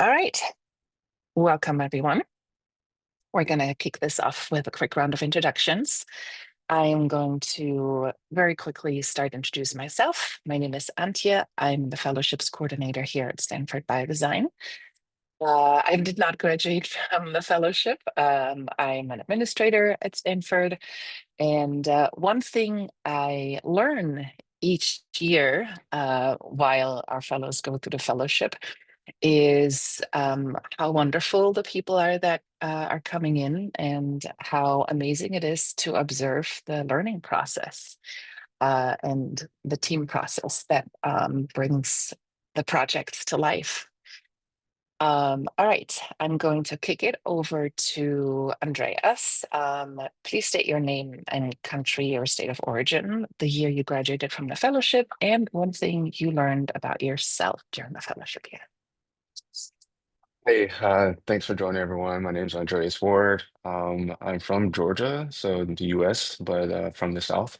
All right. Welcome, everyone. We're going to kick this off with a quick round of introductions. I am going to very quickly start introducing myself. My name is Antje. I'm the fellowships coordinator here at Stanford Biodesign. I did not graduate from the fellowship. I'm an administrator at Stanford. And one thing I learn each year while our fellows go through the fellowship is how wonderful the people are that are coming in and how amazing it is to observe the learning process and the team process that brings the projects to life. All right, I'm going to kick it over to Andreas. Please state your name and country or state of origin, the year you graduated from the fellowship, and one thing you learned about yourself during the fellowship year. Hey, thanks for joining everyone. My name is Andreas Ward. I'm from Georgia, so the US, but from the South.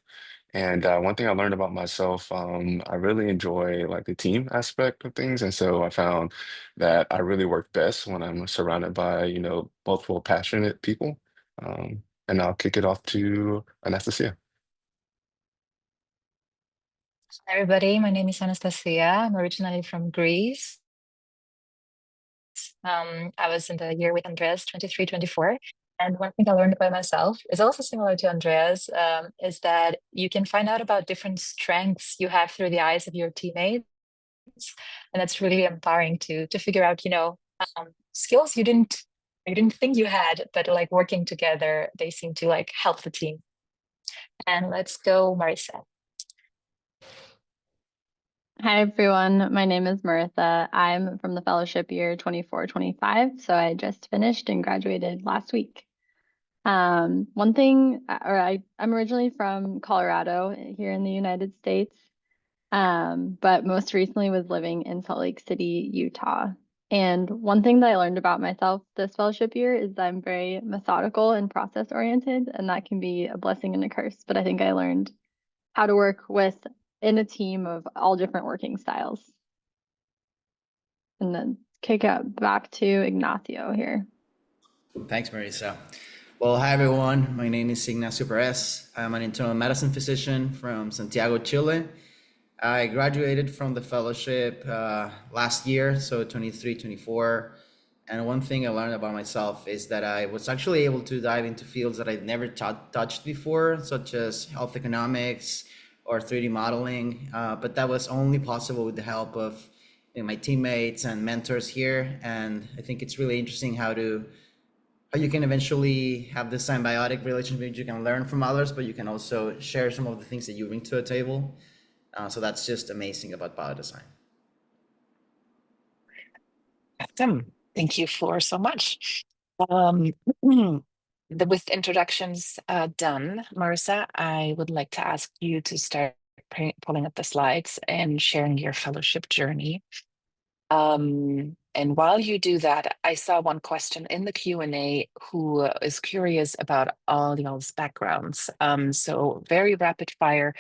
And one thing I learned about myself, I really enjoy like the team aspect of things. And so I found that I really work best when I'm surrounded by, multiple passionate people. And I'll kick it off to Anastasia. Hi, everybody. My name is Anastasia. I'm originally from Greece. I was in the year with Andreas, 23, 24. And one thing I learned by myself is also similar to Andreas, is that you can find out about different strengths you have through the eyes of your teammates. And it's really empowering to figure out, skills you didn't think you had, but like working together, they seem to like help the team. And let's go, Marisa. Hi, everyone. My name is Marissa. I'm from the fellowship year 24-25. So I just finished and graduated last week. One thing, I'm originally from Colorado here in the United States, but most recently was living in Salt Lake City, Utah. And one thing that I learned about myself this fellowship year is that I'm very methodical and process oriented, and that can be a blessing and a curse. But I think I learned how to work in a team of all different working styles. And then kick it back to Ignacio here. Thanks, Marisa. Well, hi, everyone. My name is Ignacio Perez. I'm an internal medicine physician from Santiago, Chile. I graduated from the fellowship last year, so 23, 24. And one thing I learned about myself is that I was actually able to dive into fields that I'd never touched before, such as health economics or 3D modeling. But that was only possible with the help of my teammates and mentors here. And I think it's really interesting how you can eventually have this symbiotic relationship. You can learn from others, but you can also share some of the things that you bring to the table. So that's just amazing about biodesign. Awesome. Thank you for so much. With introductions done, Marissa, I would like to ask you to start pulling up the slides and sharing your fellowship journey. And while you do that, I saw one question in the Q&A who is curious about all y'all's backgrounds. So very rapid fire,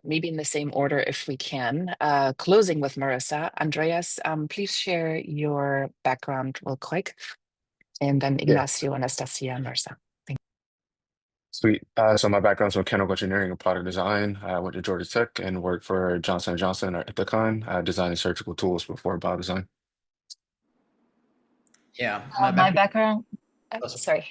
maybe in the same order if we can. Closing with Marissa. Andreas, please share your background real quick. And then Ignacio, Anastasia, and Marissa. Thank Sweet. So my background's mechanical engineering and product design. I went to Georgia Tech and worked for Johnson & Johnson or Ethicon, designing surgical tools before biodesign. Yeah, My background, sorry.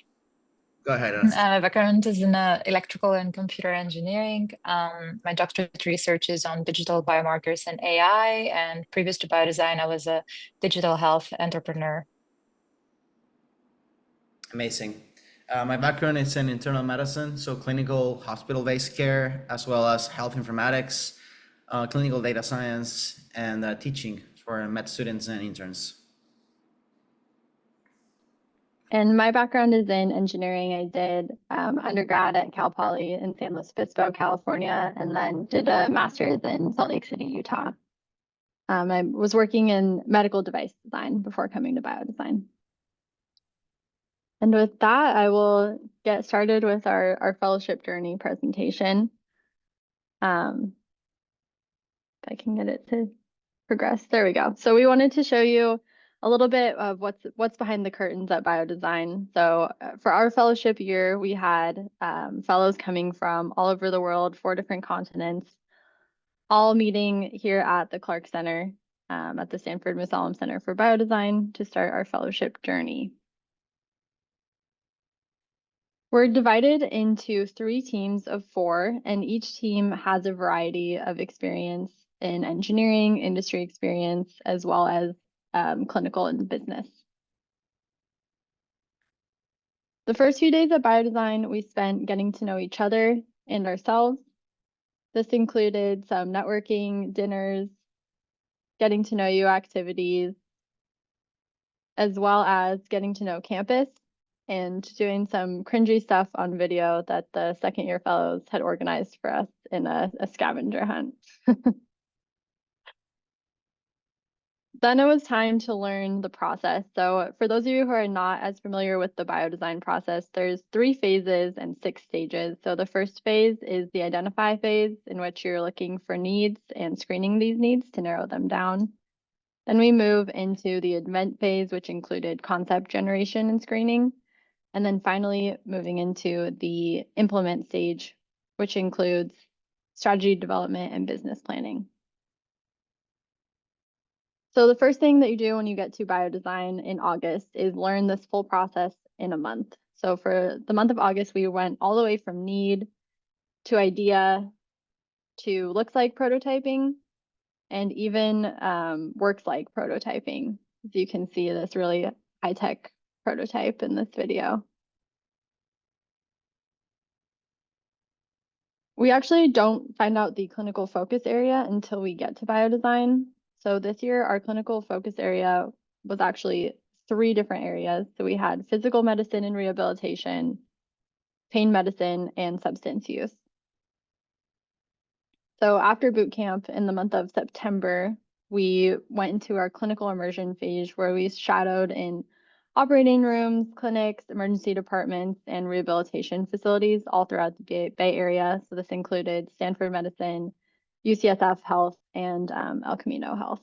Go ahead. My background is in electrical and computer engineering. My doctorate research is on digital biomarkers and AI. And previous to biodesign, I was a digital health entrepreneur. Amazing. My background is in internal medicine, so clinical hospital-based care, as well as health informatics, clinical data science, and teaching for med students and interns. And my background is in engineering. I did undergrad at Cal Poly in San Luis Obispo, California, and then did a master's in Salt Lake City, Utah. I was working in medical device design before coming to biodesign. And with that, I will get started with our fellowship journey presentation. If I can get it to progress. There we go. So we wanted to show you a little bit of what's behind the curtains at Biodesign. So for our fellowship year, we had fellows coming from all over the world, 4 different continents, all meeting here at the Clark Center at the Stanford Musalem Center for Biodesign to start our fellowship journey. We're divided into 3 teams of 4, and each team has a variety of experience in engineering, industry experience, as well as clinical and business. The first few days at Biodesign, we spent getting to know each other and ourselves. This included some networking, dinners, getting to know you activities, as well as getting to know campus and doing some cringy stuff on video that the second year fellows had organized for us in a scavenger hunt. Then it was time to learn the process. So for those of you who are not as familiar with the biodesign process, there's 3 phases and 6 stages. So the first phase is the identify phase, in which you're looking for needs and screening these needs to narrow them down. Then we move into the invent phase, which included concept generation and screening. And then finally moving into the implement stage, which includes strategy development and business planning. So the first thing that you do when you get to Biodesign in August is learn this full process in a month. So for the month of August, we went all the way from need to idea to looks like prototyping and even works like prototyping. As you can see this really high-tech prototype in this video. We actually don't find out the clinical focus area until we get to Biodesign. So this year, our clinical focus area was actually 3 different areas. So we had physical medicine and rehabilitation, pain medicine, and substance use. So after boot camp in the month of September, we went into our clinical immersion phase where we shadowed in operating rooms, clinics, emergency departments, and rehabilitation facilities all throughout the Bay Area. So this included Stanford Medicine, UCSF Health, and El Camino Health.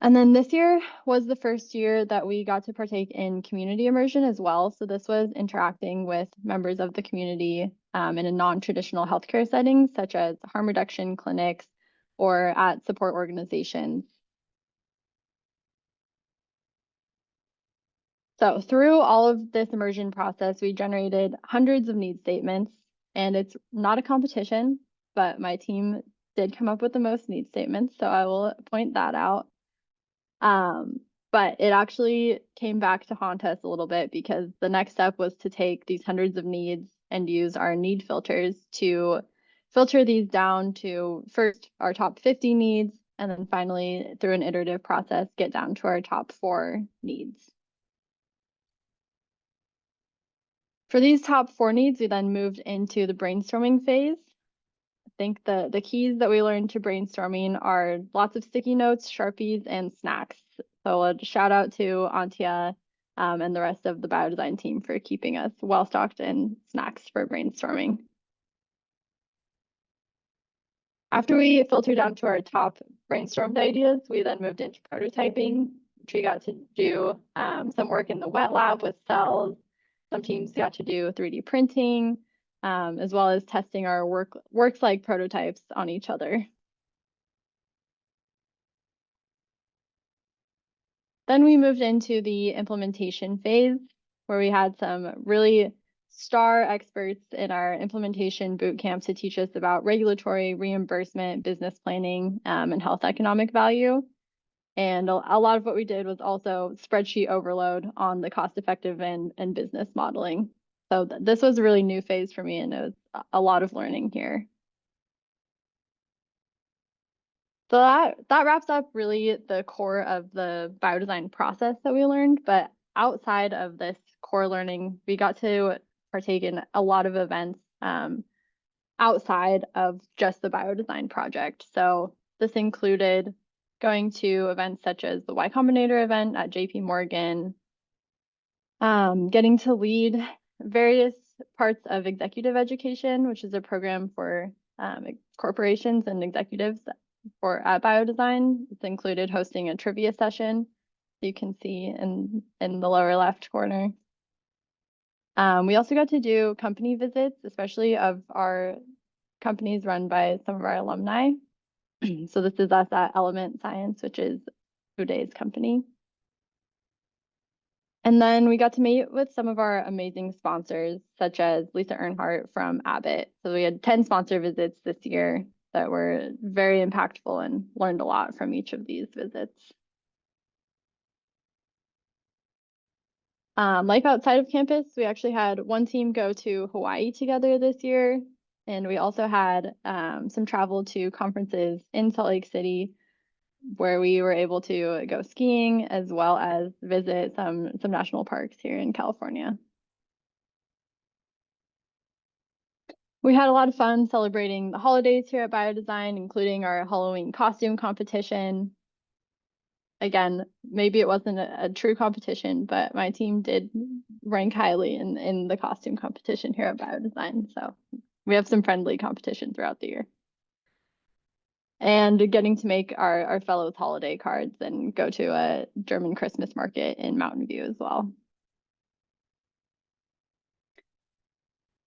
And then this year was the first year that we got to partake in community immersion as well. So this was interacting with members of the community in a non-traditional healthcare setting, such as harm reduction clinics or at support organizations. So through all of this immersion process, we generated hundreds of need statements, and it's not a competition, but my team did come up with the most need statements, so I will point that out. But it actually came back to haunt us a little bit because the next step was to take these hundreds of needs and use our need filters to filter these down to first our top 50 needs, and then finally through an iterative process, get down to our top 4 needs. For these top 4 needs, we then moved into the brainstorming phase. I think the keys that we learned to brainstorming are lots of sticky notes, Sharpies, and snacks. So a shout out to Antia and the rest of the Biodesign team for keeping us well stocked in snacks for brainstorming. After we filtered down to our top brainstormed ideas, we then moved into prototyping, which we got to do some work in the wet lab with cells. Some teams got to do 3D printing, as well as testing our works like prototypes on each other. Then we moved into the implementation phase, where we had some really star experts in our implementation boot camp to teach us about regulatory, reimbursement, business planning, and health economic value. And a lot of what we did was also spreadsheet overload on the cost-effective and business modeling. So this was a really new phase for me, and it was a lot of learning here. So that wraps up really the core of the biodesign process that we learned. But outside of this core learning, we got to partake in a lot of events outside of just the biodesign project. So this included going to events such as the Y Combinator event at JP Morgan, getting to lead various parts of executive education, which is a program for corporations and executives at Biodesign. It's included hosting a trivia session. You can see in the lower left corner. We also got to do company visits, especially of our companies run by some of our alumni. So this is us at Element Science, which is Uday's company. And then we got to meet with some of our amazing sponsors, such as Lisa Earnhardt from Abbott. So we had 10 sponsor visits this year that were very impactful and learned a lot from each of these visits. Life outside of campus, we actually had one team go to Hawaii together this year. And we also had some travel to conferences in Salt Lake City, where we were able to go skiing as well as visit some national parks here in California. We had a lot of fun celebrating the holidays here at Biodesign, including our Halloween costume competition. Again, maybe it wasn't a true competition, but my team did rank highly in the costume competition here at Biodesign. So we have some friendly competition throughout the year. And getting to make our fellows holiday cards and go to a German Christmas market in Mountain View as well.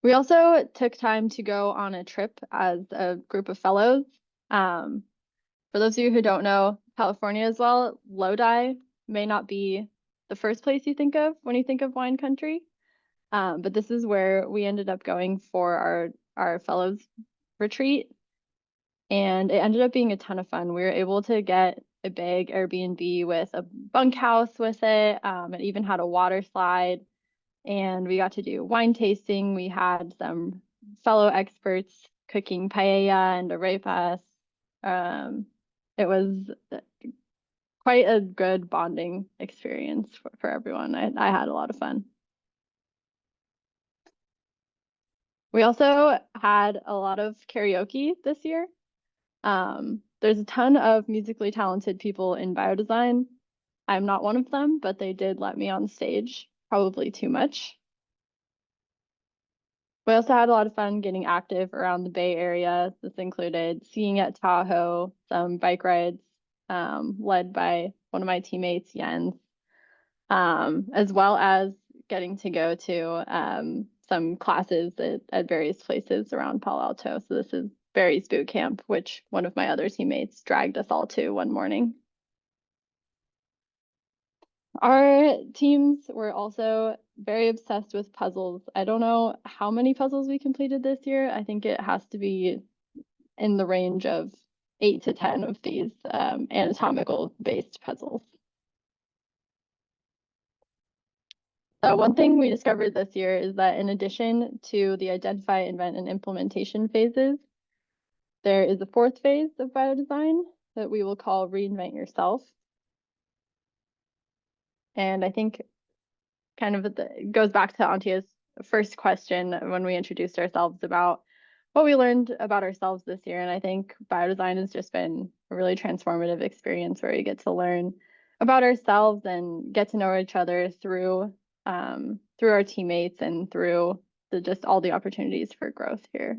We also took time to go on a trip as a group of fellows. For those of you who don't know California as well, Lodi may not be the first place you think of when you think of wine country, but this is where we ended up going for our fellows retreat. And it ended up being a ton of fun. We were able to get a big Airbnb with a bunkhouse with it. It even had a water slide. And we got to do wine tasting. We had some fellow experts cooking paella and arepas. It was quite a good bonding experience for everyone. I had a lot of fun. We also had a lot of karaoke this year. There's a ton of musically talented people in Biodesign. I'm not one of them, but they did let me on stage, probably too much. We also had a lot of fun getting active around the Bay Area. This included skiing at Tahoe, some bike rides led by one of my teammates, Jens, as well as getting to go to some classes at various places around Palo Alto. So this is Barry's boot camp, which one of my other teammates dragged us all to one morning. Our teams were also very obsessed with puzzles. I don't know how many puzzles we completed this year. I think it has to be in the range of 8 to 10 of these anatomical based puzzles. One thing we discovered this year is that in addition to the identify, invent, and implementation phases, there is a fourth phase of Biodesign that we will call reinvent yourself. And I think kind of goes back to Antia's first question when we introduced ourselves about what we learned about ourselves this year. And I think Biodesign has just been a really transformative experience where we get to learn about ourselves and get to know each other through our teammates and through just all the opportunities for growth here.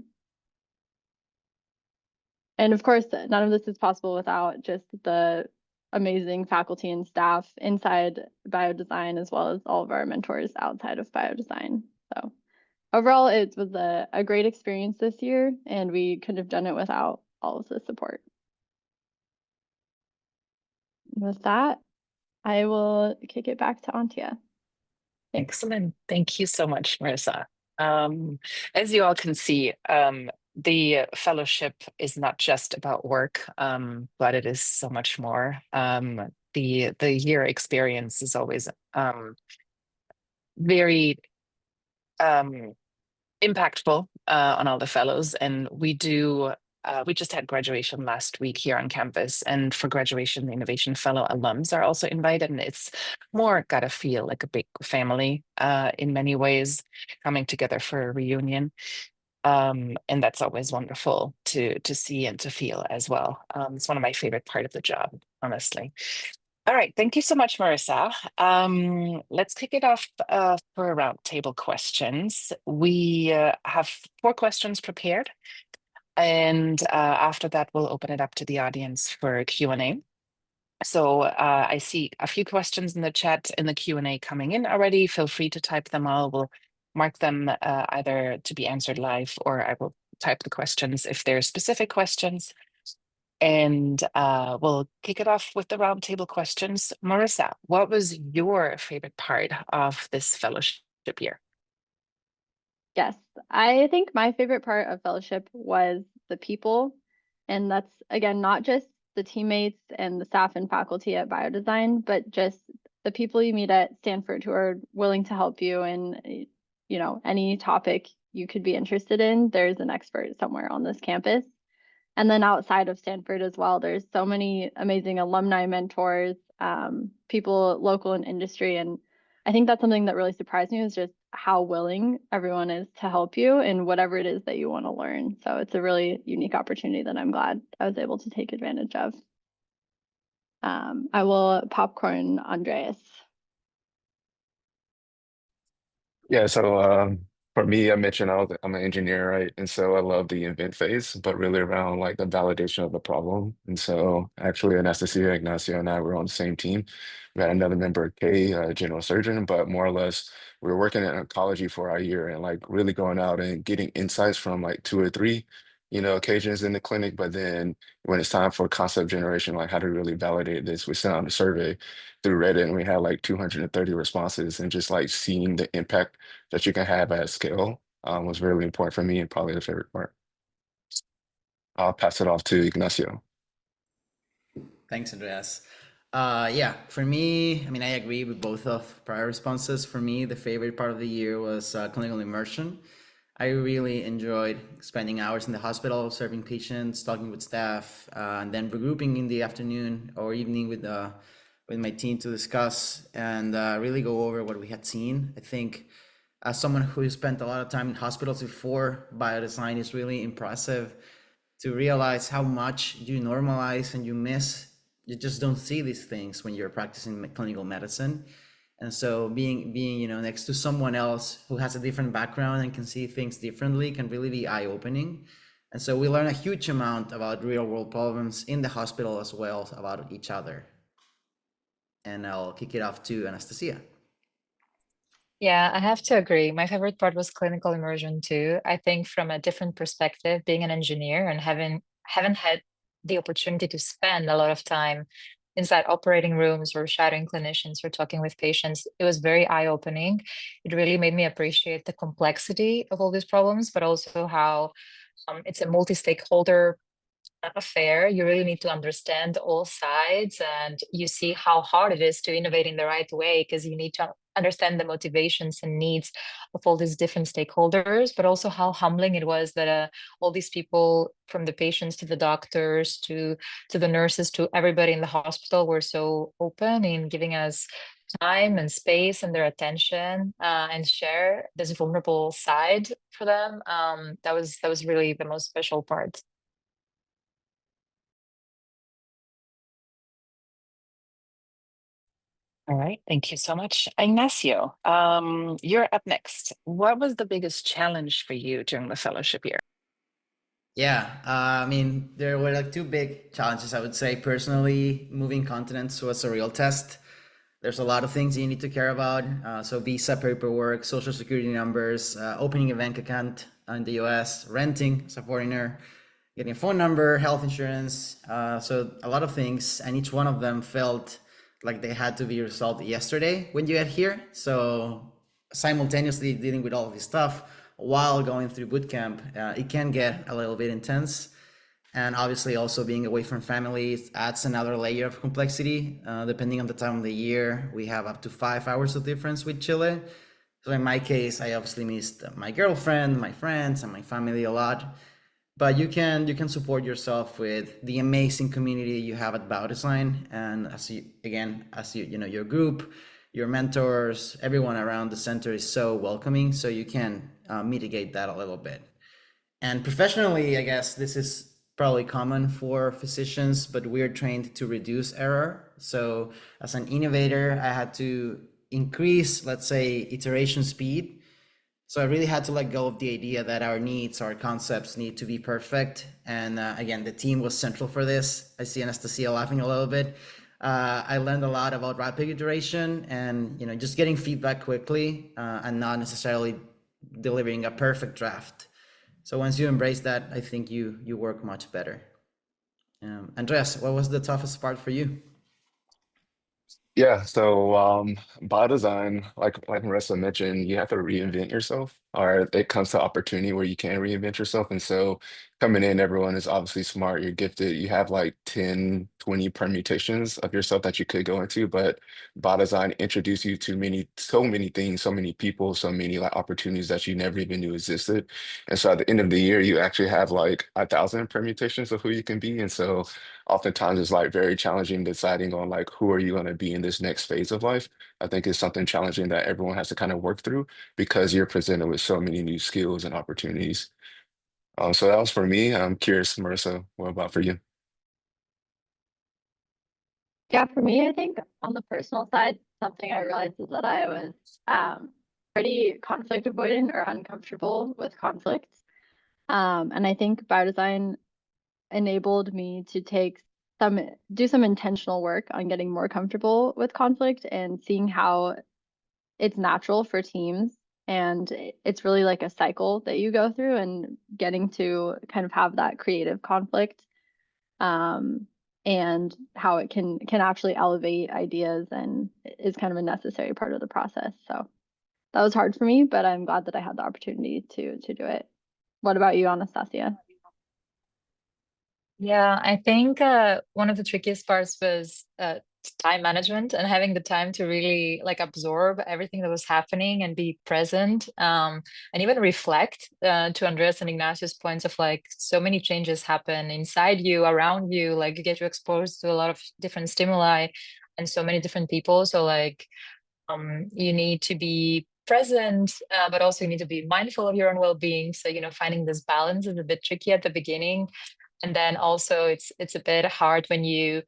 And of course, none of this is possible without just the amazing faculty and staff inside Biodesign, as well as all of our mentors outside of Biodesign. So overall, it was a great experience this year, and we couldn't have done it without all of the support. With that, I will kick it back to Antia. Excellent. Thank you so much, Marissa. As you all can see, the fellowship is not just about work, but it is so much more. The year experience is always very impactful on all the fellows, and we just had graduation last week here on campus, and for graduation, the Innovation Fellow alums are also invited, and it's more gotta feel like a big family in many ways, coming together for a reunion. And that's always wonderful to see and to feel as well. It's one of my favorite part of the job, honestly. All right, thank you so much, Marissa. Let's kick it off for roundtable questions. We have 4 questions prepared. And after that, we'll open it up to the audience for Q&A. So I see a few questions in the chat in the Q&A coming in already. Feel free to type them all. We'll mark them either to be answered live, or I will type the questions if they're specific questions. And we'll kick it off with the roundtable questions. Marissa, what was your favorite part of this fellowship year? Yes, I think my favorite part of fellowship was the people. And that's, again, not just the teammates and the staff and faculty at Biodesign, but just the people you meet at Stanford who are willing to help you in, any topic you could be interested in. There's an expert somewhere on this campus. And then outside of Stanford as well, there's so many amazing alumni mentors, people local in industry. And I think that's something that really surprised me, is just how willing everyone is to help you in whatever it is that you want to learn. So it's a really unique opportunity that I'm glad I was able to take advantage of. I will popcorn Andreas. Yeah, so for me, I mentioned I'm an engineer, right? And so I love the invent phase, but really around like the validation of the problem. And so actually, Anastasia, Ignacio, and I were on the same team. We had another member, Kay, general surgeon, but more or less we were working in oncology for our year and like really going out and getting insights from like two or three, occasions in the clinic. But then when it's time for concept generation, like how to really validate this, we sent out a survey through Reddit and we had like 230 responses, and just like seeing the impact that you can have at scale was really important for me and probably the favorite part. I'll pass it off to Ignacio. Thanks, Andreas. Yeah, for me, I mean, I agree with both of prior responses. For me, the favorite part of the year was clinical immersion. I really enjoyed spending hours in the hospital, serving patients, talking with staff, and then regrouping in the afternoon or evening with my team to discuss and really go over what we had seen. I think as someone who spent a lot of time in hospitals before, Biodesign is really impressive to realize how much you normalize and you miss. You just don't see these things when you're practicing clinical medicine. And so being next to someone else who has a different background and can see things differently can really be eye-opening. And so we learn a huge amount about real world problems in the hospital as well about each other. And I'll kick it off to Anastasia. Yeah, I have to agree. My favorite part was clinical immersion too. I think from a different perspective, being an engineer and haven't had the opportunity to spend a lot of time inside operating rooms or shadowing clinicians or talking with patients, it was very eye-opening. It really made me appreciate the complexity of all these problems, but also how it's a multi-stakeholder affair. You really need to understand all sides, and you see how hard it is to innovate in the right way, because you need to understand the motivations and needs of all these different stakeholders, but also how humbling it was that all these people, from the patients to the doctors to the nurses to everybody in the hospital, were so open in giving us time and space and their attention, and share this vulnerable side for them. That was really the most special part. All right, thank you so much. Ignacio, you're up next. What was the biggest challenge for you during the fellowship year? Yeah, I mean, there were like two big challenges, I would say. Personally, moving continents was a real test. There's a lot of things you need to care about. So visa paperwork, social security numbers, opening a bank account in the US, renting as a foreigner, getting a phone number, health insurance. So a lot of things, and each one of them felt like they had to be resolved yesterday when you get here. So simultaneously dealing with all of this stuff while going through boot camp, it can get a little bit intense. And obviously also being away from family adds another layer of complexity. Depending on the time of the year, we have up to 5 hours of difference with Chile. So in my case, I obviously missed my girlfriend, my friends, and my family a lot. But you can support yourself with the amazing community you have at Biodesign, and your group, your mentors, everyone around the center is so welcoming, so you can mitigate that a little bit. And professionally, I guess this is probably common for physicians, but we're trained to reduce error. So as an innovator, I had to increase, let's say, iteration speed. So I really had to let go of the idea that our needs, our concepts need to be perfect. And again, the team was central for this. I see Anastasia laughing a little bit. I learned a lot about rapid iteration and just getting feedback quickly and not necessarily delivering a perfect draft. So once you embrace that, I think you work much better. Andreas, what was the toughest part for you? Yeah, so Biodesign, like Marissa mentioned, you have to reinvent yourself, or it comes to opportunity where you can reinvent yourself. And so coming in, everyone is obviously smart, you're gifted, you have like 10, 20 permutations of yourself that you could go into, but Biodesign introduced you to so many things, so many people, so many like opportunities that you never even knew existed. And so at the end of the year, you actually have like 1,000 permutations of who you can be. And so oftentimes it's like very challenging deciding on like who are you going to be in this next phase of life. I think it's something challenging that everyone has to kind of work through because you're presented with so many new skills and opportunities. So that was for me. I'm curious, Marissa, what about for you? Yeah, for me, I think on the personal side, something I realized is that I was pretty conflict avoidant or uncomfortable with conflict. And I think biodesign enabled me to do some intentional work on getting more comfortable with conflict and seeing how it's natural for teams. And it's really like a cycle that you go through and getting to kind of have that creative conflict, um, and how it can actually elevate ideas and is kind of a necessary part of the process. So that was hard for me, but I'm glad that I had the opportunity to do it. What about you, Anastasia? Yeah, I think one of the trickiest parts was time management and having the time to really like absorb everything that was happening and be present, and even reflect, to Andreas and Ignacio's points of like so many changes happen inside you, around you, like you get to exposed to a lot of different stimuli and so many different people. So like you need to be present, but also you need to be mindful of your own well-being. So, finding this balance is a bit tricky at the beginning. And then also it's a bit hard when you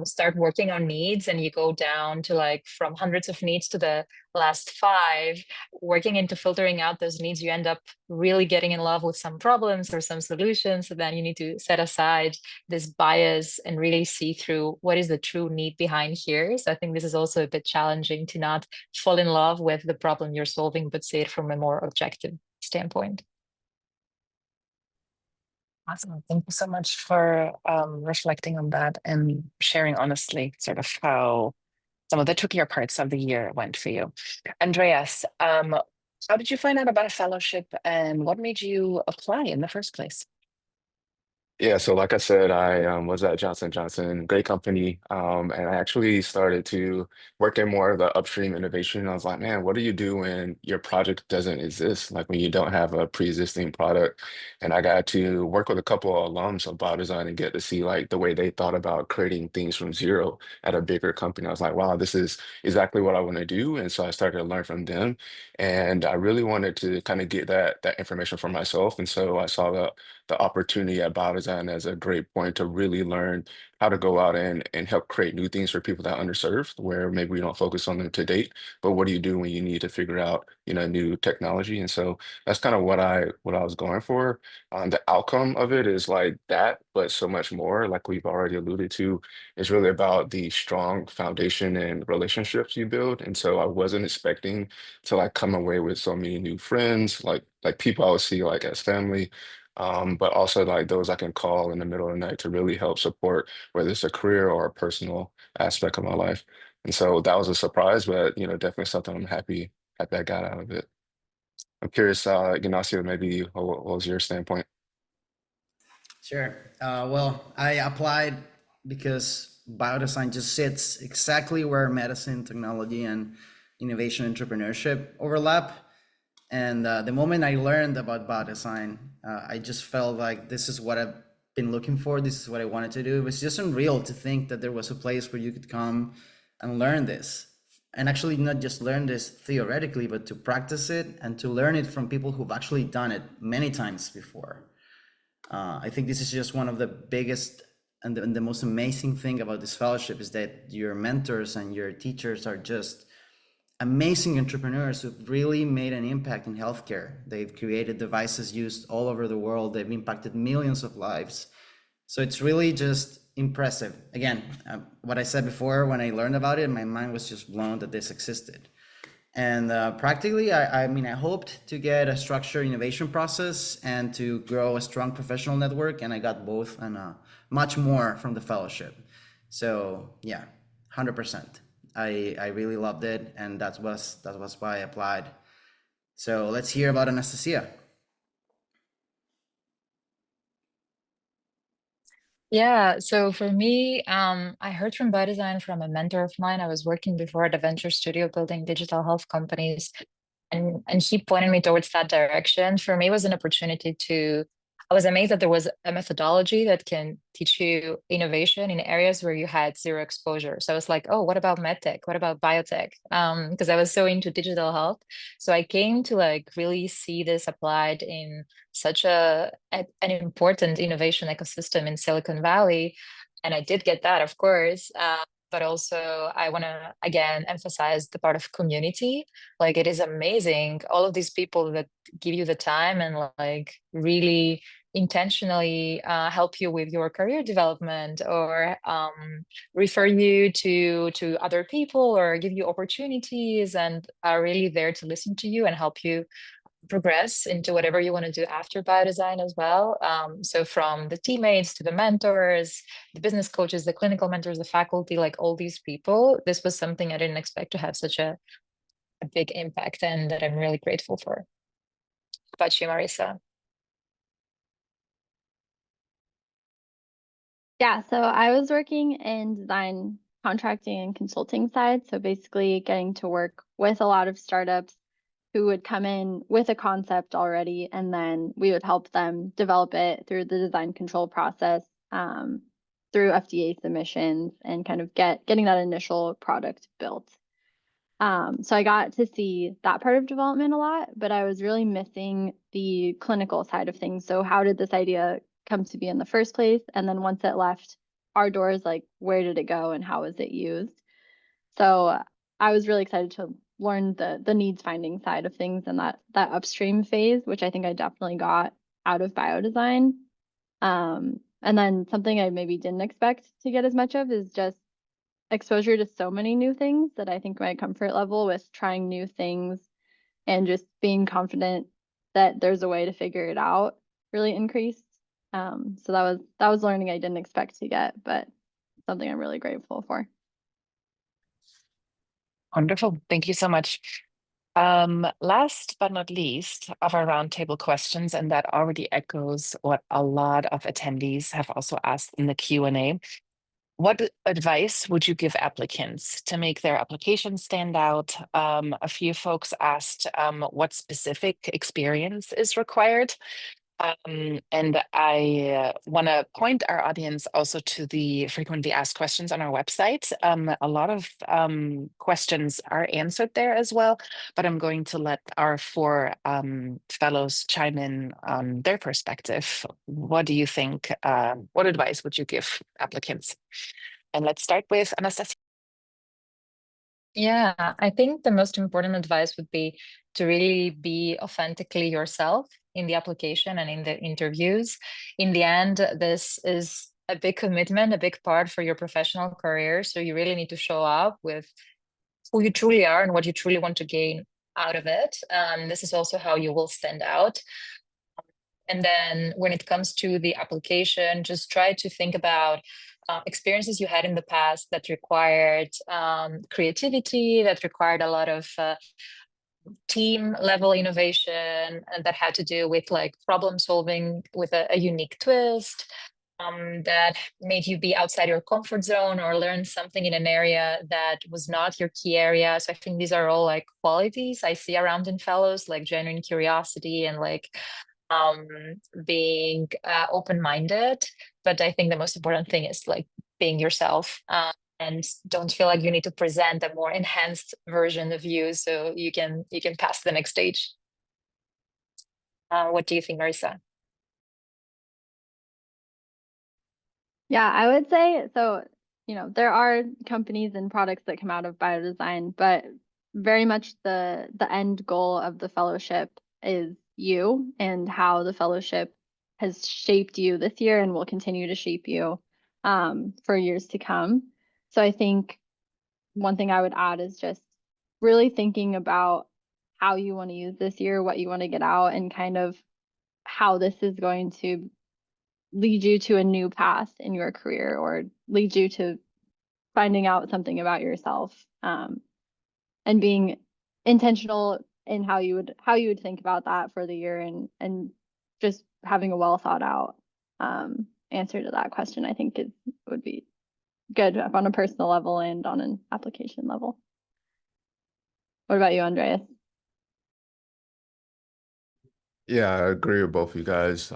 start working on needs and you go down to like from hundreds of needs to the last five, working into filtering out those needs, you end up really getting in love with some problems or some solutions. So then you need to set aside this bias and really see through what is the true need behind here. So I think this is also a bit challenging to not fall in love with the problem you're solving, but see it from a more objective standpoint. Awesome. Thank you so much for reflecting on that and sharing honestly sort of how some of the trickier parts of the year went for you. Andreas, how did you find out about a fellowship and what made you apply in the first place? Yeah, so like I said, I was at Johnson Johnson, great company, and I actually started to work in more of the upstream innovation. I was like, man, what do you do when your project doesn't exist? Like when you don't have a pre-existing product. And I got to work with a couple of alums of Biodesign and get to see like the way they thought about creating things from zero at a bigger company. I was like, wow, this is exactly what I want to do. And so I started to learn from them, and I really wanted to kind of get that information for myself. And so I saw the opportunity at Biodesign as a great point to really learn how to go out and help create new things for people that are underserved, where maybe we don't focus on them to date. But what do you do when you need to figure out, new technology? And so that's kind of what I was going for. The outcome of it is like that, but so much more. Like we've already alluded to, it's really about the strong foundation and relationships you build. And so I wasn't expecting to like come away with so many new friends, like people I would see like as family, but also like those I can call in the middle of the night to really help support whether it's a career or a personal aspect of my life. And so that was a surprise, but definitely something I'm happy I got out of it. I'm curious, Ignacio, maybe what was your standpoint? Sure. Well, I applied because biodesign just sits exactly where medicine, technology, and innovation entrepreneurship overlap. And the moment I learned about biodesign, I just felt like this is what I've been looking for. This is what I wanted to do. It was just unreal to think that there was a place where you could come and learn this. And actually, not just learn this theoretically, but to practice it and to learn it from people who've actually done it many times before. I think this is just one of the biggest and the most amazing thing about this fellowship is that your mentors and your teachers are just amazing entrepreneurs who've really made an impact in healthcare. They've created devices used all over the world. They've impacted millions of lives. So it's really just impressive. Again, what I said before, when I learned about it, my mind was just blown that this existed. And practically, I mean, I hoped to get a structured innovation process and to grow a strong professional network, and I got both and much more from the fellowship. So yeah, 100%. I really loved it, and that was why I applied. So let's hear about Anastasia. Yeah, so for me, I heard from Biodesign from a mentor of mine. I was working before at a venture studio building digital health companies, and he pointed me towards that direction. For me, it was an opportunity to. I was amazed that there was a methodology that can teach you innovation in areas where you had zero exposure. So I was like, oh, what about medtech? What about biotech? Because I was so into digital health. So I came to like really see this applied in such an important innovation ecosystem in Silicon Valley. And I did get that, of course. But also, I want to again emphasize the part of community. Like, it is amazing, all of these people that give you the time and like really intentionally help you with your career development, or refer you to other people, or give you opportunities, and are really there to listen to you and help you progress into whatever you want to do after biodesign as well. So from the teammates to the mentors, the business coaches, the clinical mentors, the faculty, like all these people, this was something I didn't expect to have such a big impact, and that I'm really grateful for. How about you, Marisa? Yeah, so I was working in design contracting and consulting side. So basically getting to work with a lot of startups who would come in with a concept already, and then we would help them develop it through the design control process, through FDA submissions, and kind of getting that initial product built. So I got to see that part of development a lot, but I was really missing the clinical side of things. So how did this idea come to be in the first place? And then once it left our doors, like where did it go and how was it used? So I was really excited to learn the needs finding side of things and that upstream phase, which I think I definitely got out of biodesign. And then something I maybe didn't expect to get as much of is just exposure to so many new things, that I think my comfort level with trying new things and just being confident that there's a way to figure it out really increased. So that was learning I didn't expect to get, but something I'm really grateful for. Wonderful. Thank you so much. Last but not least of our roundtable questions, and that already echoes what a lot of attendees have also asked in the Q&A. What advice would you give applicants to make their application stand out? A few folks asked what specific experience is required. And I want to point our audience also to the frequently asked questions on our website. A lot of questions are answered there as well, but I'm going to let our four fellows chime in on their perspective. What do you think? What advice would you give applicants? And let's start with Anastasia. Yeah, I think the most important advice would be to really be authentically yourself in the application and in the interviews. In the end, this is a big commitment, a big part for your professional career. So you really need to show up with who you truly are and what you truly want to gain out of it. This is also how you will stand out. And then when it comes to the application, just try to think about experiences you had in the past that required creativity, that required a lot of team level innovation, and that had to do with like problem solving with a unique twist, that made you be outside your comfort zone or learn something in an area that was not your key area. So I think these are all like qualities I see around in fellows, like genuine curiosity and like um, being open-minded. But I think the most important thing is like being yourself, and don't feel like you need to present a more enhanced version of you so you can pass to the next stage. What do you think, Marisa? Yeah, I would say so. There are companies and products that come out of biodesign, but very much the end goal of the fellowship is you and how the fellowship has shaped you this year and will continue to shape you for years to come. So I think one thing I would add is just really thinking about how you want to use this year, what you want to get out, and kind of how this is going to lead you to a new path in your career or lead you to finding out something about yourself, and being intentional in how you would think about that for the year, and just having a well thought out answer to that question, I think would be good on a personal level and on an application level. What about you, Andreas? Yeah, I agree with both of you guys.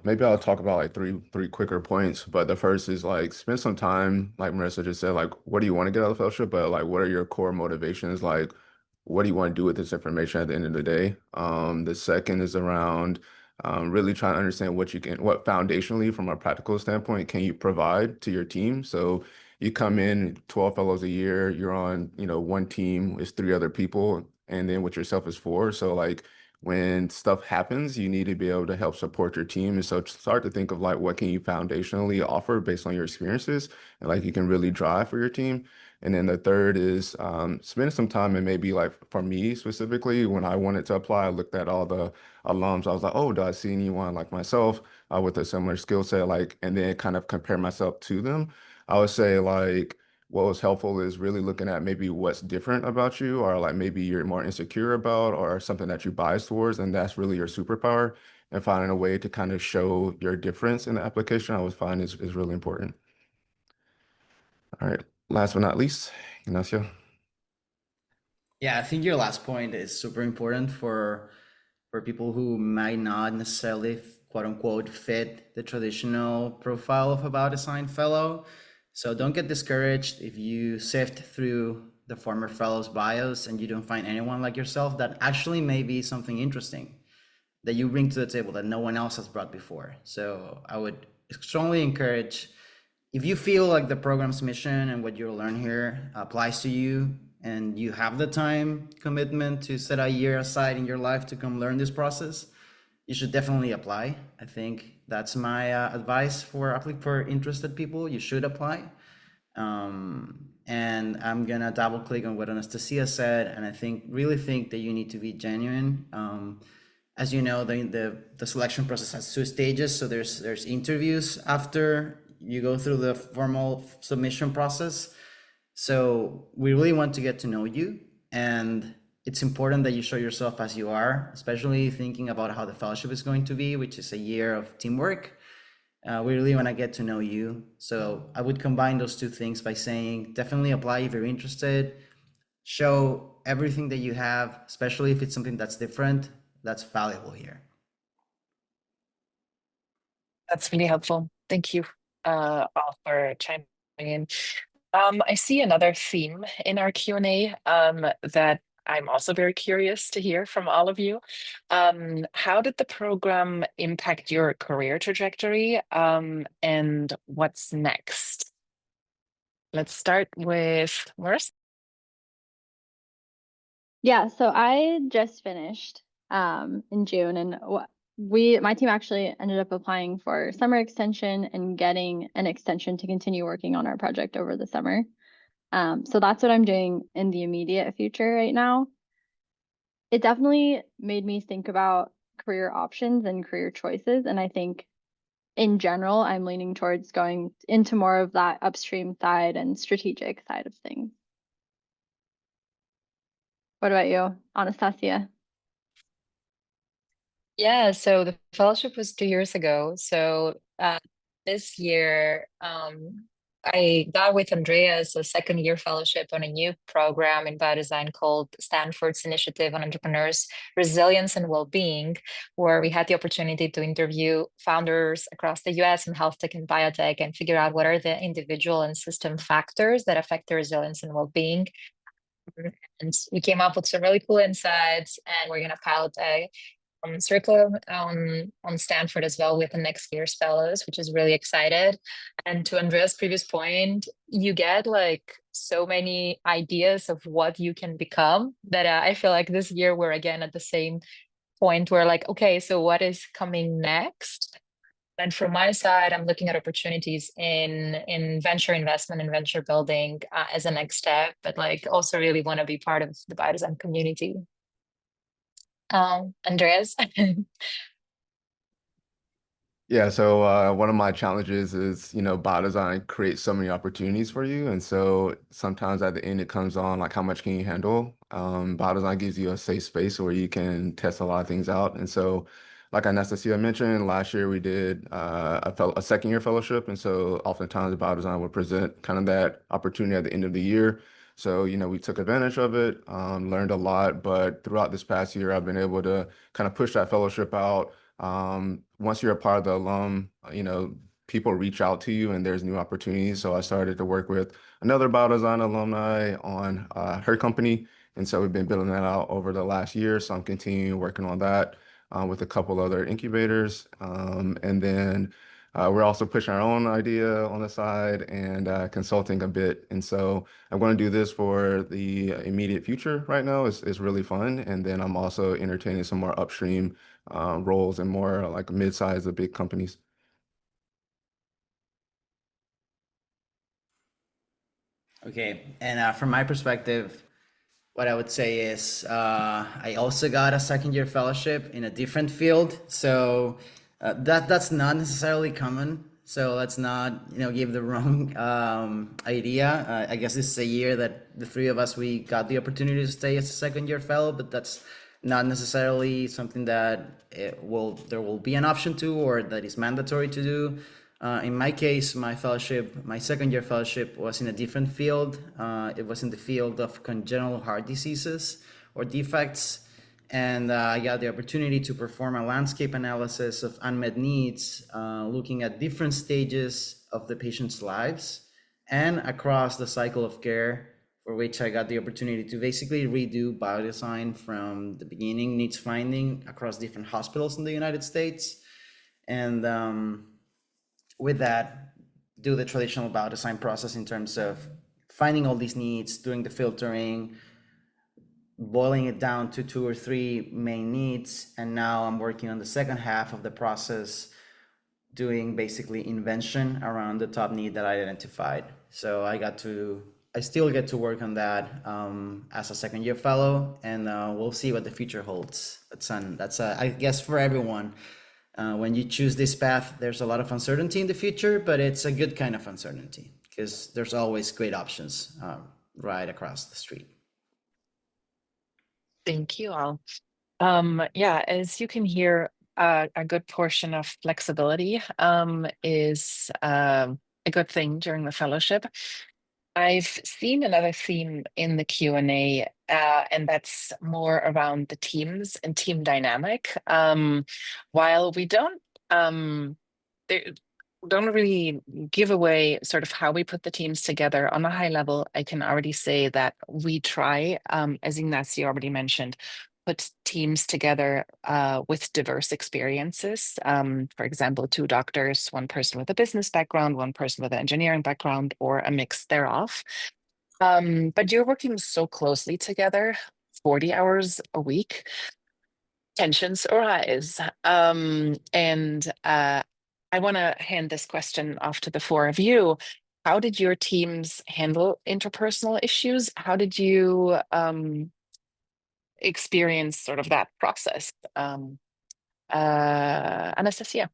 Maybe I'll talk about like three quicker points. But the first is like spend some time, like Marissa just said, like what do you want to get out of the fellowship? But like what are your core motivations? Like what do you want to do with this information at the end of the day? The second is around really trying to understand what foundationally from a practical standpoint can you provide to your team. So you come in 12 fellows a year, you're on, one team is 3 other people, and then with yourself is 4. So like when stuff happens, you need to be able to help support your team. And so start to think of like what can you foundationally offer based on your experiences and like you can really drive for your team. And then the third is spend some time, and maybe like for me specifically, when I wanted to apply, I looked at all the alums. I was like, oh, do I see anyone like myself with a similar skill set? Like, and then kind of compare myself to them. I would say like what was helpful is really looking at maybe what's different about you, or like maybe you're more insecure about, or something that you bias towards, and that's really your superpower. And finding a way to kind of show your difference in the application, I would find is really important. All right, last but not least, Ignacio. Yeah, I think your last point is super important for people who might not necessarily quote unquote fit the traditional profile of a Biodesign fellow. So don't get discouraged if you sift through the former fellows' bios and you don't find anyone like yourself. That actually may be something interesting that you bring to the table that no one else has brought before. So I would strongly encourage, if you feel like the program's mission and what you'll learn here applies to you, and you have the time commitment to set a year aside in your life to come learn this process, you should definitely apply. I think that's my advice for interested people. You should apply. And I'm gonna double click on what Anastasia said, and I really think that you need to be genuine. As you know, the selection process has 2 stages. So there's interviews after you go through the formal submission process. So we really want to get to know you, and it's important that you show yourself as you are, especially thinking about how the fellowship is going to be, which is a year of teamwork. We really want to get to know you. So I would combine those 2 things by saying definitely apply if you're interested. Show everything that you have, especially if it's something that's different, that's valuable here. That's really helpful. Thank you all for chiming in. I see another theme in our Q&A that I'm also very curious to hear from all of you. How did the program impact your career trajectory, and what's next? Let's start with Marissa. Yeah, so I just finished in June, and my team actually ended up applying for summer extension and getting an extension to continue working on our project over the summer. So that's what I'm doing in the immediate future right now. It definitely made me think about career options and career choices, and I think in general, I'm leaning towards going into more of that upstream side and strategic side of things. What about you, Anastasia? Yeah, so the fellowship was 2 years ago. So this year, I got with Andreas a second-year fellowship on a new program in biodesign called Stanford's Initiative on Entrepreneurs, Resilience and Wellbeing, where we had the opportunity to interview founders across the US in health tech and biotech and figure out what are the individual and system factors that affect their resilience and well-being. And we came up with some really cool insights, and we're going to pilot a circle on Stanford as well with the next year's fellows, which is really excited. And to Andrea's previous point, you get like so many ideas of what you can become that I feel like this year we're again at the same point where like, okay, so what is coming next? And from my side, I'm looking at opportunities in venture investment and venture building as a next step, but like also really want to be part of the biodesign community. Andreas? Yeah, so one of my challenges is, Biodesign creates so many opportunities for you. And so sometimes at the end it comes on like how much can you handle? Biodesign gives you a safe space where you can test a lot of things out. And so like Anastasia mentioned, last year we did a second year fellowship. And so oftentimes Biodesign would present kind of that opportunity at the end of the year. So, we took advantage of it, learned a lot, but throughout this past year, I've been able to kind of push that fellowship out. Once you're a part of the alum, people reach out to you and there's new opportunities. So I started to work with another Biodesign alumni on her company. And so we've been building that out over the last year. So I'm continuing working on that with a couple other incubators. And then we're also pushing our own idea on the side and consulting a bit. And so I'm going to do this for the immediate future right now. It's really fun. And then I'm also entertaining some more upstream roles in more like mid-sized to big companies. Okay, and from my perspective, what I would say is I also got a second year fellowship in a different field. So that's not necessarily common. So let's not give the wrong idea. I guess this is a year that the three of us, we got the opportunity to stay as a second year fellow, but that's not necessarily something that there will be an option to or that is mandatory to do. In my case, my second year fellowship was in a different field. It was in the field of congenital heart diseases or defects. And I got the opportunity to perform a landscape analysis of unmet needs, looking at different stages of the patient's lives and across the cycle of care, for which I got the opportunity to basically redo biodesign from the beginning, needs finding across different hospitals in the United States. And with that, do the traditional biodesign process in terms of finding all these needs, doing the filtering, boiling it down to 2 or 3 main needs. And now I'm working on the second half of the process, doing basically invention around the top need that I identified. So I still get to work on that as a second year fellow, and we'll see what the future holds. That's I guess for everyone. When you choose this path, there's a lot of uncertainty in the future, but it's a good kind of uncertainty because there's always great options right across the street. Thank you all. Yeah, as you can hear, a good portion of flexibility is a good thing during the fellowship. I've seen another theme in the Q&A, and that's more around the teams and team dynamic. While we don't really give away sort of how we put the teams together on a high level, I can already say that we try, as Ignacio already mentioned, put teams together with diverse experiences. For example, 2 doctors, 1 person with a business background, 1 person with an engineering background, or a mix thereof. But you're working so closely together, 40 hours a week, tensions arise. And I want to hand this question off to the 4 of you. How did your teams handle interpersonal issues? How did you experience sort of that process? Anastasia.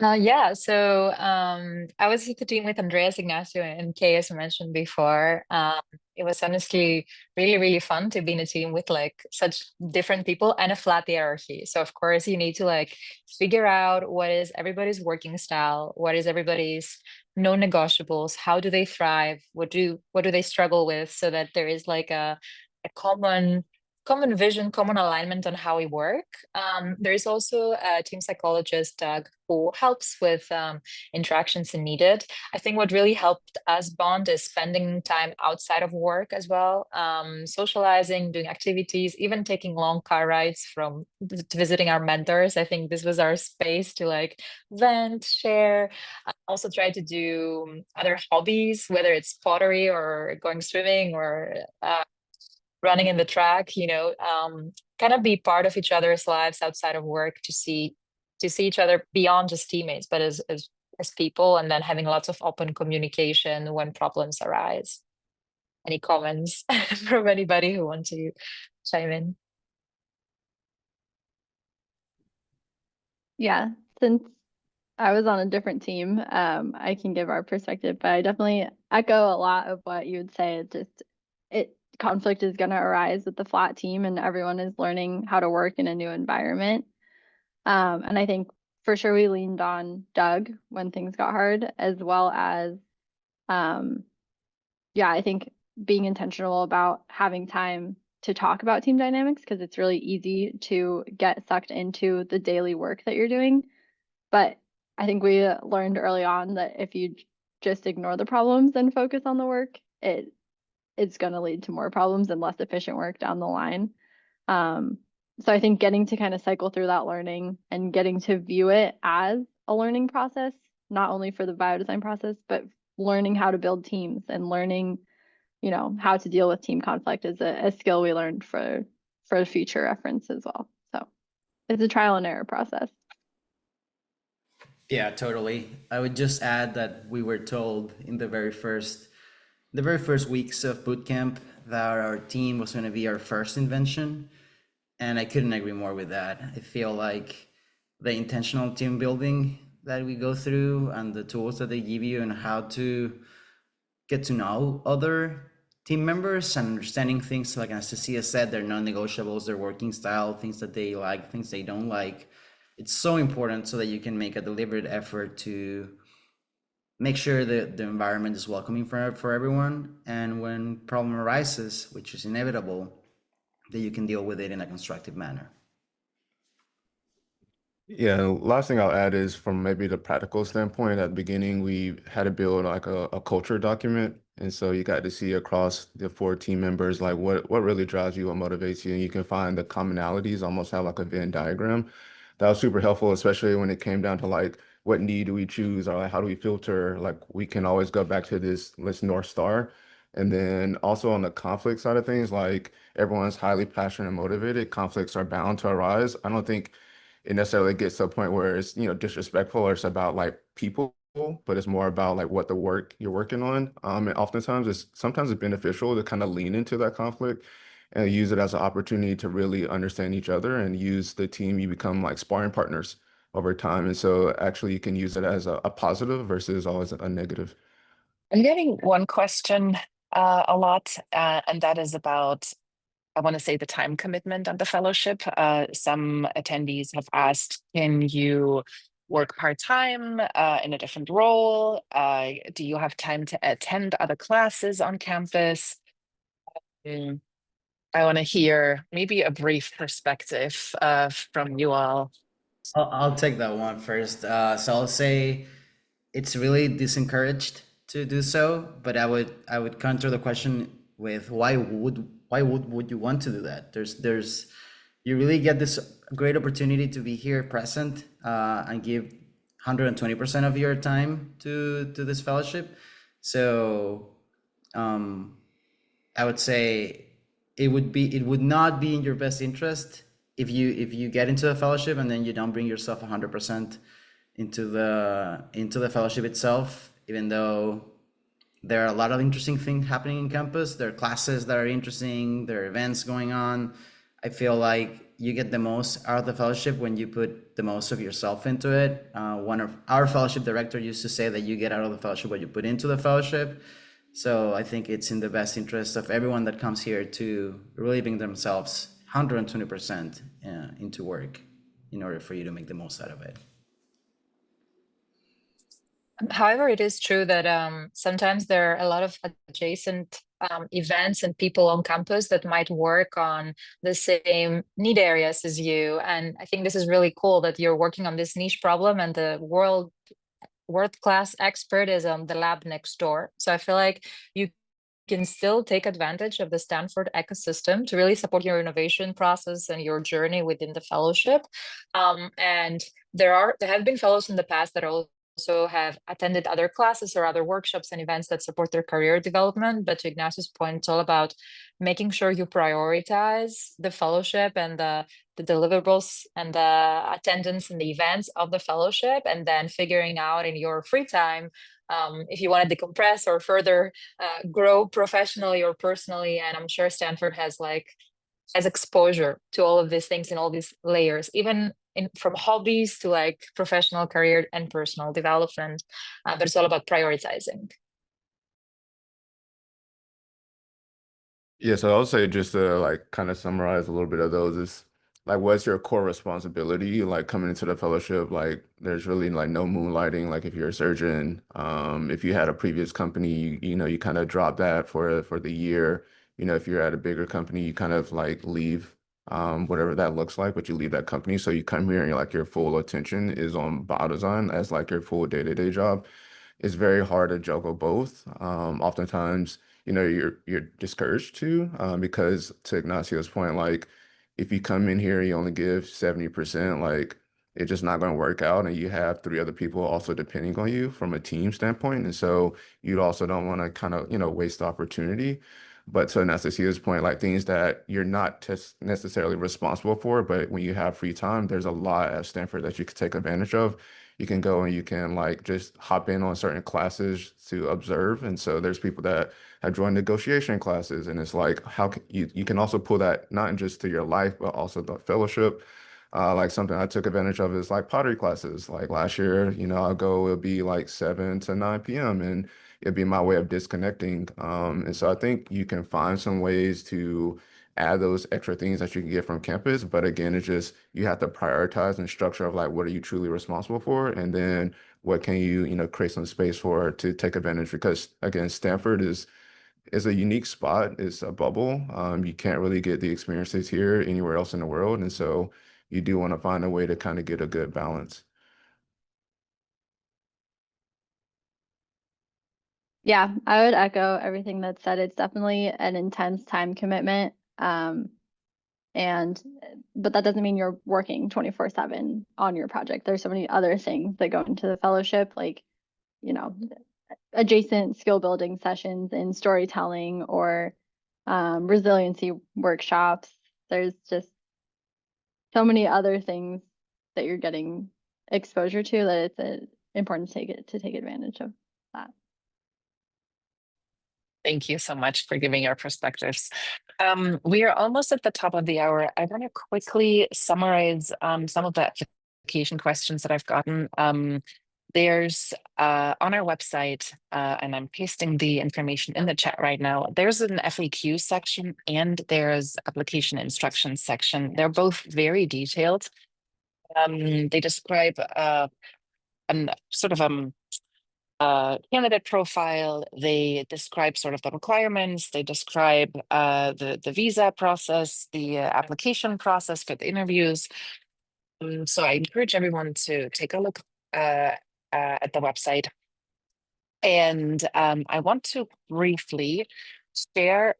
Yeah, so I was with the team with Andreas, Ignacio, and Kay, as I mentioned before. It was honestly really, really fun to be in a team with like such different people and a flat hierarchy. So of course you need to like figure out what is everybody's working style, what is everybody's non-negotiables, how do they thrive, what do they struggle with, so that there is like a common common vision, common alignment on how we work. There is also a team psychologist, Doug, who helps with interactions when needed. I think what really helped us bond is spending time outside of work as well, socializing, doing activities, even taking long car rides from visiting our mentors. I think this was our space to like vent, share. I also try to do other hobbies, whether it's pottery or going swimming or running in the track, kind of be part of each other's lives outside of work to see each other beyond just teammates, but as people, and then having lots of open communication when problems arise. Any comments from anybody who want to chime in? Yeah, since I was on a different team, I can give our perspective, but I definitely echo a lot of what you would say. Conflict is going to arise with the flat team, and everyone is learning how to work in a new environment. And I think for sure we leaned on Doug when things got hard, as well as, I think being intentional about having time to talk about team dynamics, because it's really easy to get sucked into the daily work that you're doing. But I think we learned early on that if you just ignore the problems and focus on the work, it's going to lead to more problems and less efficient work down the line. So I think getting to kind of cycle through that learning and getting to view it as a learning process, not only for the biodesign process, but learning how to build teams and learning, how to deal with team conflict is a skill we learned for future reference as well. So it's a trial and error process. Yeah, totally. I would just add that we were told in the very first weeks of boot camp that our team was going to be our first invention. And I couldn't agree more with that. I feel like the intentional team building that we go through and the tools that they give you and how to get to know other team members and understanding things, like as Cecilia said, their non-negotiables, their working style, things that they like, things they don't like. It's so important so that you can make a deliberate effort to make sure that the environment is welcoming for everyone. And when problem arises, which is inevitable, that you can deal with it in a constructive manner. Yeah, last thing I'll add is from maybe the practical standpoint, at the beginning, we had to build like a culture document. And so you got to see across the 4 team members, like what really drives you, what motivates you. And you can find the commonalities, almost have like a Venn diagram. That was super helpful, especially when it came down to like, what need do we choose, or like, how do we filter? Like we can always go back to this North Star. And then also on the conflict side of things, like everyone's highly passionate and motivated. Conflicts are bound to arise. I don't think it necessarily gets to a point where it's, disrespectful, or it's about like people, but it's more about like what the work you're working on. And oftentimes it's beneficial to kind of lean into that conflict and use it as an opportunity to really understand each other and use the team. You become like sparring partners over time. And so actually you can use it as a positive versus always a negative. I'm getting one question a lot, and that is about, I want to say, the time commitment on the fellowship. Some attendees have asked, can you work part-time in a different role? Do you have time to attend other classes on campus? I want to hear maybe a brief perspective from you all. I'll take that one first. So I'll say it's really disencouraged to do so, but I would counter the question with why would you want to do that? There's you really get this great opportunity to be here present and give 120% of your time to this fellowship. So I would say it would not be in your best interest if you get into a fellowship and then you don't bring yourself 100% into the fellowship itself, even though there are a lot of interesting things happening in campus. There are classes that are interesting, there are events going on. I feel like you get the most out of the fellowship when you put the most of yourself into it. One of our fellowship director used to say that you get out of the fellowship what you put into the fellowship. So I think it's in the best interest of everyone that comes here to really bring themselves 120% into work in order for you to make the most out of it. However, it is true that sometimes there are a lot of adjacent events and people on campus that might work on the same need areas as you. And I think this is really cool that you're working on this niche problem, and the world-class expert is on the lab next door. So I feel like you can still take advantage of the Stanford ecosystem to really support your innovation process and your journey within the fellowship. And there have been fellows in the past that also have attended other classes or other workshops and events that support their career development. But to Ignacio's point, it's all about making sure you prioritize the fellowship and the deliverables and the attendance and the events of the fellowship, and then figuring out in your free time if you want to decompress or further grow professionally or personally. And I'm sure Stanford has exposure to all of these things in all these layers, even from hobbies to like professional career and personal development. But it's all about prioritizing. Yeah, so I'll say, just to like kind of summarize a little bit of those, is like, what's your core responsibility like coming into the fellowship? Like there's really like no moonlighting. Like if you're a surgeon, if you had a previous company, you kind of drop that for the year. If you're at a bigger company, you kind of like leave, whatever that looks like, but you leave that company. So you come here and you're like, your full attention is on biodesign as like your full day-to-day job. It's very hard to juggle both. Oftentimes, you're discouraged too, because to Ignacio's point, like if you come in here, you only give 70%, like it's just not going to work out. And you have three other people also depending on you from a team standpoint. And so you also don't want to kind of, waste the opportunity. But to Ignacio's point, like things that you're not just necessarily responsible for, but when you have free time, there's a lot at Stanford that you can take advantage of. You can go and you can like just hop in on certain classes to observe. And so there's people that have joined negotiation classes, and it's like how can you can also pull that not just to your life but also the fellowship. Like something I took advantage of is like pottery classes. Like last year, I'll go, it'll be like 7 to 9 p.m. and it'd be my way of disconnecting. And so I think you can find some ways to add those extra things that you can get from campus. But again, it's just you have to prioritize and structure of like what are you truly responsible for, and then what can you create some space for to take advantage. Because again, Stanford is a unique spot. It's a bubble. You can't really get the experiences here anywhere else in the world, and so you do want to find a way to kind of get a good balance. Yeah, I would echo everything that's said. It's definitely an intense time commitment. But that doesn't mean you're working 24/7 on your project. There's so many other things that go into the fellowship, like, adjacent skill building sessions in storytelling or resiliency workshops. There's just so many other things that you're getting exposure to that it's important to take advantage of that. Thank you so much for giving your perspectives. We are almost at the top of the hour. I want to quickly summarize some of the application questions that I've gotten. There's on our website, and I'm pasting the information in the chat right now, there's an FAQ section and there's application instructions section. They're both very detailed. They describe an sort of candidate profile. They describe sort of the requirements. They describe the visa process, the application process for the interviews. So I encourage everyone to take a look at the website. And I want to briefly share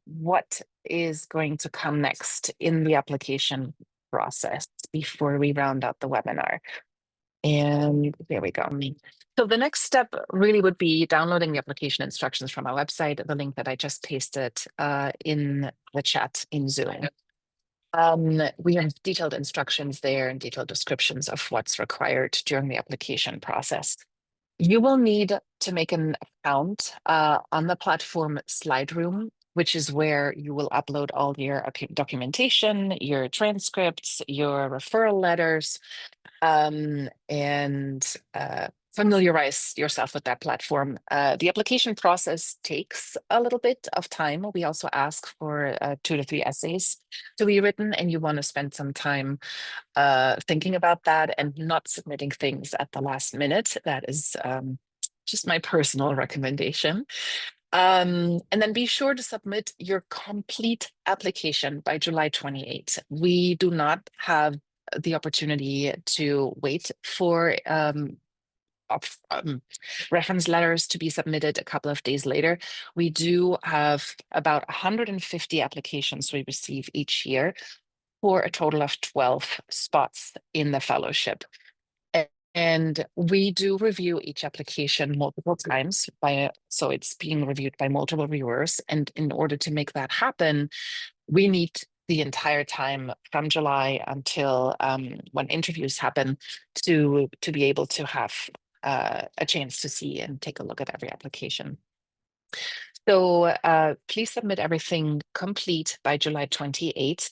what is going to come next in the application process before we round out the webinar. And there we go. So the next step really would be downloading the application instructions from our website, the link that I just pasted in the chat in Zoom. We have detailed instructions there and detailed descriptions of what's required during the application process. You will need to make an account on the platform SlideRoom, which is where you will upload all your documentation, your transcripts, your referral letters, and familiarize yourself with that platform. The application process takes a little bit of time. We also ask for 2 to 3 essays to be written, and you want to spend some time thinking about that and not submitting things at the last minute. That is just my personal recommendation. And then be sure to submit your complete application by July 28th. We do not have the opportunity to wait for reference letters to be submitted a couple of days later. We do have about 150 applications we receive each year for a total of 12 spots in the fellowship. And we do review each application multiple times so it's being reviewed by multiple reviewers. And in order to make that happen, we need the entire time from July until when interviews happen to be able to have a chance to see and take a look at every application. So please submit everything complete by July 28th.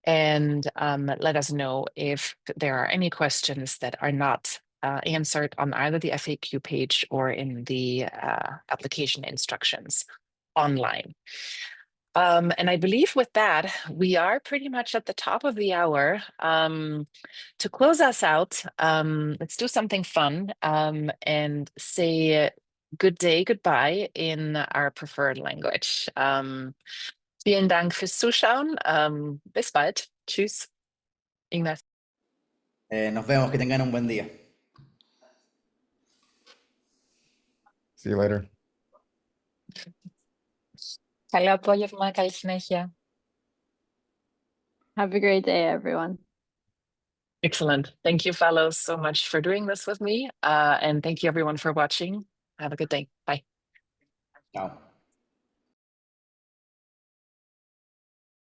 And let us know if there are any questions that are not answered on either the FAQ page or in the application instructions online. And I believe with that, we are pretty much at the top of the hour. To close us out, let's do something fun and say good day, goodbye in our preferred language. Vielen Dank fürs Zuschauen. Bis bald. Tschüss. Ignacio. Nos vemos, que tengan un buen día. See you later. Καλό απόγευμα, καλή συνέχεια. Have a great day, everyone. Excellent. Thank you, fellows, so much for doing this with me. And thank you, everyone, for watching. Have a good day. Bye. Chao.